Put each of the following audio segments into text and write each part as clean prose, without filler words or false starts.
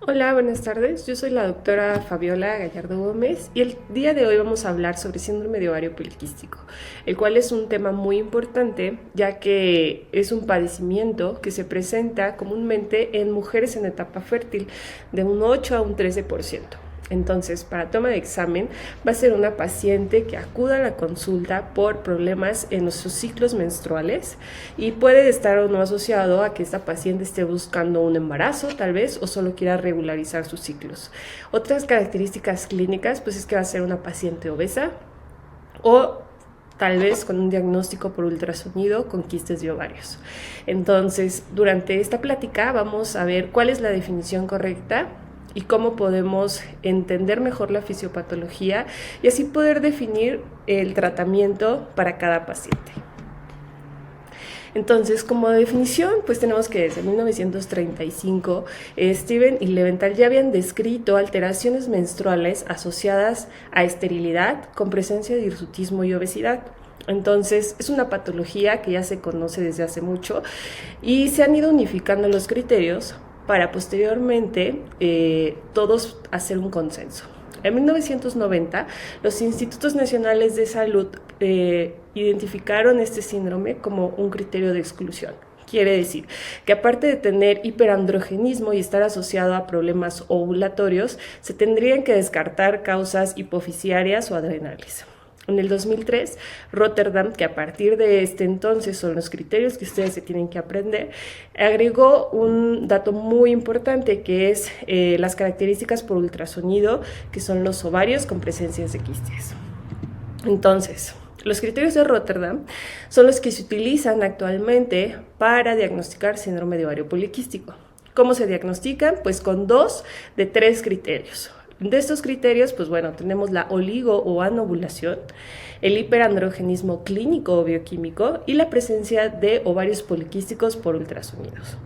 Hola, buenas tardes. Yo soy la doctora Fabiola Gallardo Gómez y el día de hoy vamos a hablar sobre síndrome de ovario poliquístico, el cual es un tema muy importante ya que es un padecimiento que se presenta comúnmente en mujeres en etapa fértil de un 8 a un 13%. Entonces, para toma de examen va a ser una paciente que acuda a la consulta por problemas en sus ciclos menstruales y puede estar o no asociado a que esta paciente esté buscando un embarazo tal vez o solo quiera regularizar sus ciclos. Otras características clínicas pues es que va a ser una paciente obesa o tal vez con un diagnóstico por ultrasonido con quistes de ovarios. Entonces, durante esta plática vamos a ver cuál es la definición correcta y cómo podemos entender mejor la fisiopatología y así poder definir el tratamiento para cada paciente. Entonces, como definición, pues tenemos que desde 1935 Steven y Leventhal ya habían descrito alteraciones menstruales asociadas a esterilidad con presencia de hirsutismo y obesidad. Entonces, es una patología que ya se conoce desde hace mucho y se han ido unificando los criterios para posteriormente todos hacer un consenso. En 1990, los Institutos Nacionales de Salud identificaron este síndrome como un criterio de exclusión. Quiere decir que aparte de tener hiperandrogenismo y estar asociado a problemas ovulatorios, se tendrían que descartar causas hipofisiarias o adrenales. En el 2003, Rotterdam, que a partir de este entonces son los criterios que ustedes se tienen que aprender, agregó un dato muy importante que es las características por ultrasonido, que son los ovarios con presencias de quistes. Entonces, los criterios de Rotterdam son los que se utilizan actualmente para diagnosticar síndrome de ovario poliquístico. ¿Cómo se diagnostican? Pues con 2 de 3 criterios. De estos criterios, pues bueno, tenemos la oligo o anovulación, el hiperandrogenismo clínico o bioquímico y la presencia de ovarios poliquísticos por ultrasonidos.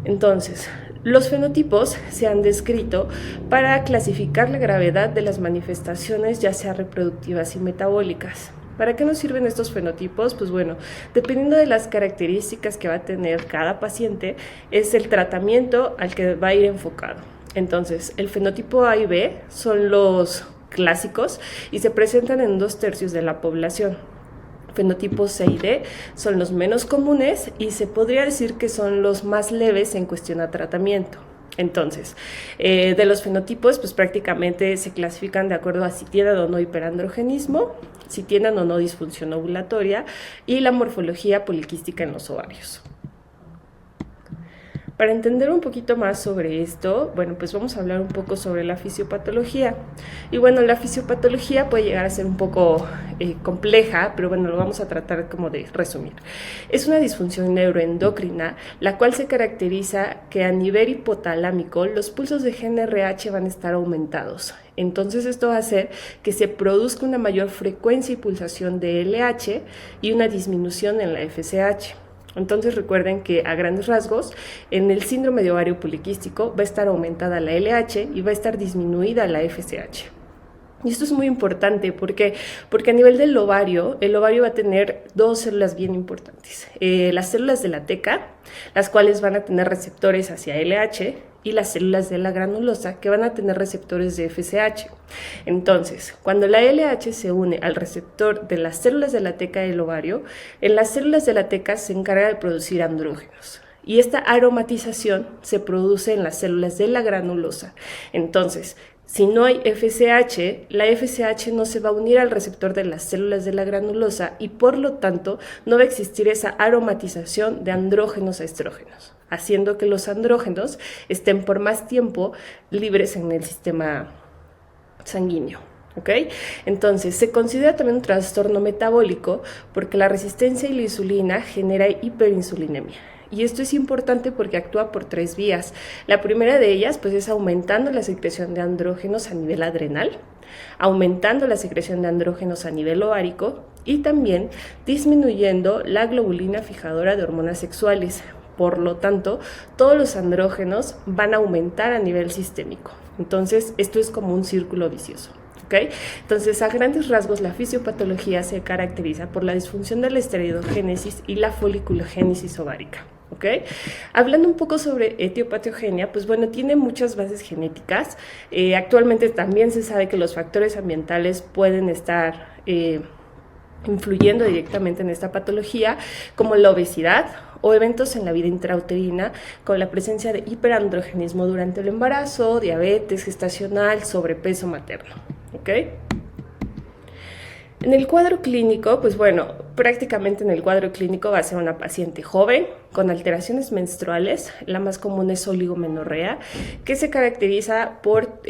Entonces, los fenotipos se han descrito para clasificar la gravedad de las manifestaciones, ya sea reproductivas y metabólicas. ¿Para qué nos sirven estos fenotipos? Pues bueno, dependiendo de las características que va a tener cada paciente, es el tratamiento al que va a ir enfocado. Entonces, el fenotipo A y B son los clásicos y se presentan en 2/3 de la población. Fenotipos C y D son los menos comunes y se podría decir que son los más leves en cuestión a tratamiento. Entonces, de los fenotipos, pues prácticamente se clasifican de acuerdo a si tienen o no hiperandrogenismo, si tienen o no disfunción ovulatoria y la morfología poliquística en los ovarios. Para entender un poquito más sobre esto, bueno, pues vamos a hablar un poco sobre la fisiopatología. Y bueno, la fisiopatología puede llegar a ser un poco compleja, pero bueno, lo vamos a tratar como de resumir. Es una disfunción neuroendocrina, la cual se caracteriza que a nivel hipotalámico los pulsos de GnRH van a estar aumentados. Entonces esto va a hacer que se produzca una mayor frecuencia y pulsación de LH y una disminución en la FSH. Entonces recuerden que a grandes rasgos en el síndrome de ovario poliquístico va a estar aumentada la LH y va a estar disminuida la FSH. Y esto es muy importante porque a nivel del ovario, el ovario va a tener 2 células bien importantes. Las células de la teca, las cuales van a tener receptores hacia LH, y las células de la granulosa, que van a tener receptores de FSH. Entonces, cuando la LH se une al receptor de las células de la teca del ovario, en las células de la teca se encarga de producir andrógenos. Y esta aromatización se produce en las células de la granulosa. Entonces, si no hay FSH, la FSH no se va a unir al receptor de las células de la granulosa y por lo tanto no va a existir esa aromatización de andrógenos a estrógenos, haciendo que los andrógenos estén por más tiempo libres en el sistema sanguíneo. ¿Ok? Entonces, se considera también un trastorno metabólico porque la resistencia a la insulina genera hiperinsulinemia. Y esto es importante porque actúa por 3 vías. La primera de ellas pues, es aumentando la secreción de andrógenos a nivel adrenal, aumentando la secreción de andrógenos a nivel ovárico y también disminuyendo la globulina fijadora de hormonas sexuales. Por lo tanto, todos los andrógenos van a aumentar a nivel sistémico. Entonces, esto es como un círculo vicioso. ¿Okay? Entonces, a grandes rasgos, la fisiopatología se caracteriza por la disfunción de la esteroidogénesis y la foliculogénesis ovárica. ¿ok? Hablando un poco sobre etiopatogenia, pues bueno, tiene muchas bases genéticas. Actualmente también se sabe que los factores ambientales pueden estar influyendo directamente en esta patología, como la obesidad o eventos en la vida intrauterina con la presencia de hiperandrogenismo durante el embarazo, diabetes gestacional, sobrepeso materno, ¿ok? En el cuadro clínico, pues bueno, prácticamente en el cuadro clínico va a ser una paciente joven con alteraciones menstruales. La más común es oligomenorrea, que se caracteriza por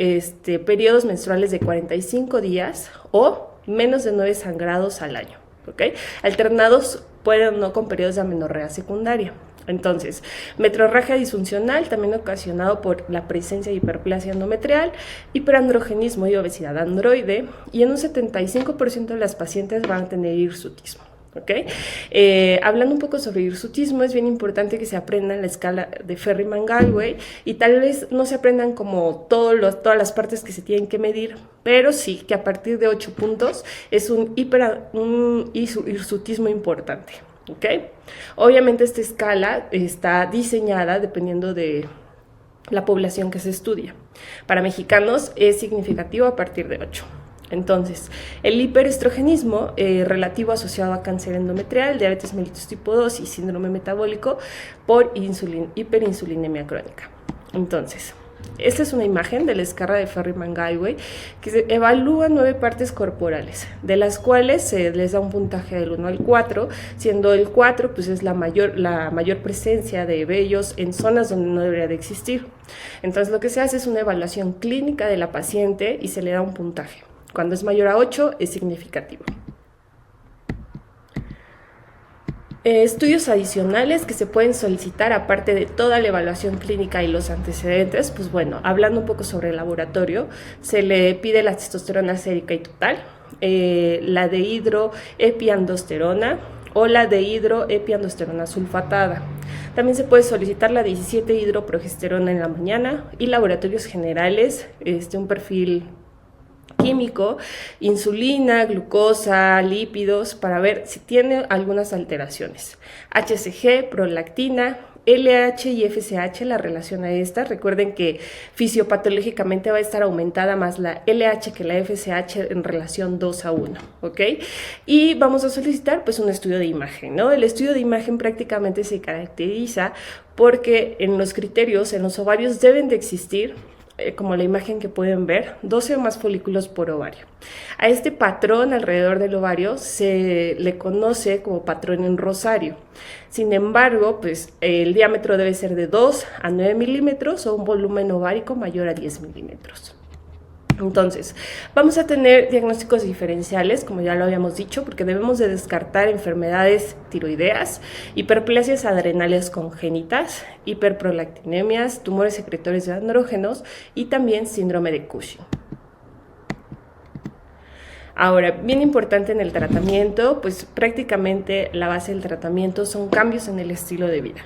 periodos menstruales de 45 días o menos de 9 sangrados al año, ¿ok? Alternados pueden o no con periodos de amenorrea secundaria. Entonces, metrorragia disfuncional, también ocasionado por la presencia de hiperplasia endometrial, hiperandrogenismo y obesidad androide, y en un 75% de las pacientes van a tener hirsutismo. ¿Okay? Hablando un poco sobre hirsutismo, es bien importante que se aprendan la escala de Ferryman-Gallwey y tal vez no se aprendan como todas las partes que se tienen que medir, pero sí que a partir de 8 puntos es un hirsutismo importante. ¿Okay? Obviamente esta escala está diseñada dependiendo de la población que se estudia. Para mexicanos es significativo a partir de 8. Entonces, el hiperestrogenismo relativo asociado a cáncer endometrial, diabetes mellitus tipo 2 y síndrome metabólico por hiperinsulinemia crónica. Entonces, esta es una imagen de la escala de Ferryman-Gallwey que se evalúa 9 partes corporales, de las cuales se les da un puntaje del 1 al 4, siendo el 4 pues, es la mayor presencia de vellos en zonas donde no debería de existir. Entonces, lo que se hace es una evaluación clínica de la paciente y se le da un puntaje. Cuando es mayor a 8 es significativo. Estudios adicionales que se pueden solicitar aparte de toda la evaluación clínica y los antecedentes, pues bueno, hablando un poco sobre el laboratorio, se le pide la testosterona sérica y total, la dehidroepiandosterona o la dehidroepiandosterona sulfatada. También se puede solicitar la 17-hidroprogesterona en la mañana y laboratorios generales, un perfil químico, insulina, glucosa, lípidos, para ver si tiene algunas alteraciones. HCG, prolactina, LH y FSH, la relación a esta. Recuerden que fisiopatológicamente va a estar aumentada más la LH que la FSH en relación 2 a 1, ¿ok? Y vamos a solicitar pues un estudio de imagen, ¿no? El estudio de imagen prácticamente se caracteriza porque en los criterios, en los ovarios deben de existir, como la imagen que pueden ver, 12 o más folículos por ovario. A este patrón alrededor del ovario se le conoce como patrón en rosario. Sin embargo, pues el diámetro debe ser de 2 a 9 milímetros o un volumen ovárico mayor a 10 milímetros. Entonces, vamos a tener diagnósticos diferenciales, como ya lo habíamos dicho, porque debemos de descartar enfermedades tiroideas, hiperplasias adrenales congénitas, hiperprolactinemias, tumores secretores de andrógenos y también síndrome de Cushing. Ahora, bien importante en el tratamiento, pues prácticamente la base del tratamiento son cambios en el estilo de vida.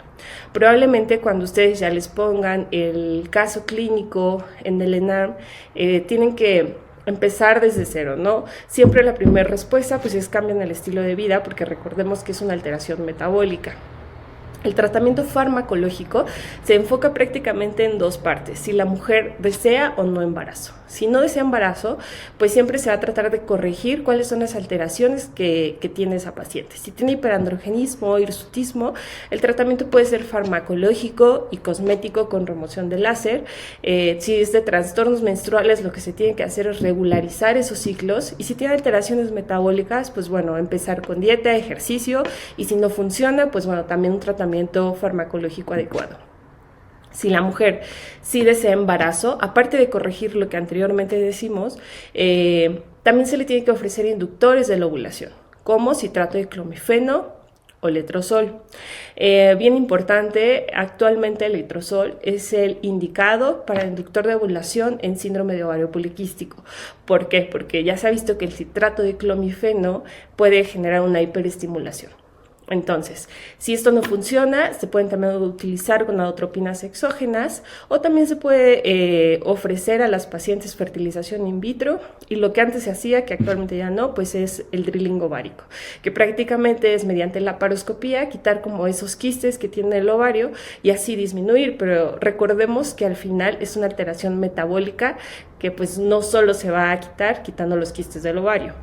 Probablemente cuando ustedes ya les pongan el caso clínico en el ENARM, tienen que empezar desde cero, ¿no? Siempre la primera respuesta pues es cambian el estilo de vida, porque recordemos que es una alteración metabólica. El tratamiento farmacológico se enfoca prácticamente en 2 partes, si la mujer desea o no embarazo. Si no desea embarazo, pues siempre se va a tratar de corregir cuáles son las alteraciones que tiene esa paciente. Si tiene hiperandrogenismo o hirsutismo, el tratamiento puede ser farmacológico y cosmético con remoción de láser. Si es de trastornos menstruales, lo que se tiene que hacer es regularizar esos ciclos. Y si tiene alteraciones metabólicas, pues bueno, empezar con dieta, ejercicio, y si no funciona, pues bueno, también un tratamiento farmacológico adecuado. Si la mujer sí desea embarazo, aparte de corregir lo que anteriormente decimos, también se le tiene que ofrecer inductores de la ovulación, como citrato de clomifeno o letrozol. Bien importante, actualmente el letrozol es el indicado para inductor de ovulación en síndrome de ovario poliquístico. ¿Por qué? Porque ya se ha visto que el citrato de clomifeno puede generar una hiperestimulación. Entonces, si esto no funciona, se pueden también utilizar gonadotropinas exógenas o también se puede ofrecer a las pacientes fertilización in vitro, y lo que antes se hacía, que actualmente ya no, pues es el drilling ovárico, que prácticamente es mediante la laparoscopía quitar como esos quistes que tiene el ovario y así disminuir, pero recordemos que al final es una alteración metabólica que pues no solo se va a quitar quitando los quistes del ovario.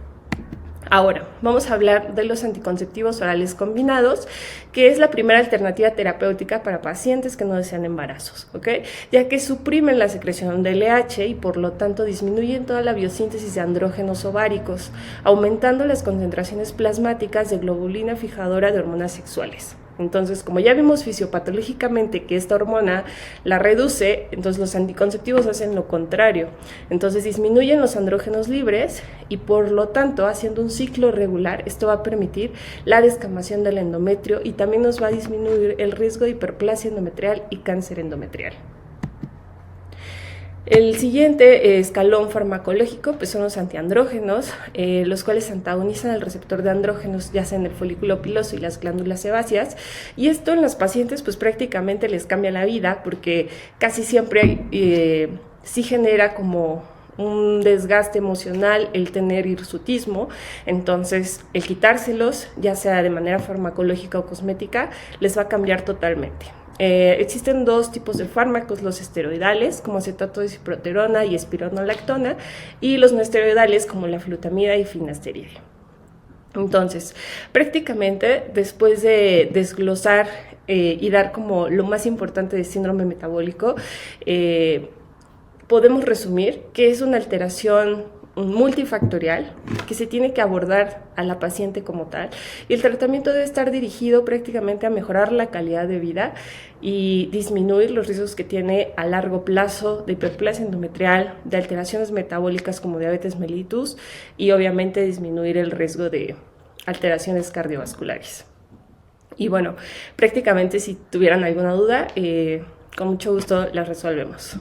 Ahora, vamos a hablar de los anticonceptivos orales combinados, que es la primera alternativa terapéutica para pacientes que no desean embarazos, ¿ok? Ya que suprimen la secreción de LH y por lo tanto disminuyen toda la biosíntesis de andrógenos ováricos, aumentando las concentraciones plasmáticas de globulina fijadora de hormonas sexuales. Entonces, como ya vimos fisiopatológicamente que esta hormona la reduce, entonces los anticonceptivos hacen lo contrario. Entonces disminuyen los andrógenos libres y por lo tanto, haciendo un ciclo regular, esto va a permitir la descamación del endometrio y también nos va a disminuir el riesgo de hiperplasia endometrial y cáncer endometrial. El siguiente escalón farmacológico pues son los antiandrógenos, los cuales antagonizan el receptor de andrógenos ya sea en el folículo piloso y las glándulas sebáceas, y esto en los pacientes pues prácticamente les cambia la vida porque casi siempre sí genera como un desgaste emocional el tener hirsutismo. Entonces el quitárselos, ya sea de manera farmacológica o cosmética, les va a cambiar totalmente. Existen dos tipos de fármacos, los esteroidales como acetato de ciproterona y espironolactona, y los no esteroidales como la flutamida y finasteride. Entonces, prácticamente después de desglosar y dar como lo más importante del síndrome metabólico, podemos resumir que es una alteración multifactorial que se tiene que abordar a la paciente como tal, y el tratamiento debe estar dirigido prácticamente a mejorar la calidad de vida y disminuir los riesgos que tiene a largo plazo de hiperplasia endometrial, de alteraciones metabólicas como diabetes mellitus y obviamente disminuir el riesgo de alteraciones cardiovasculares. Y bueno, prácticamente si tuvieran alguna duda, con mucho gusto las resolvemos.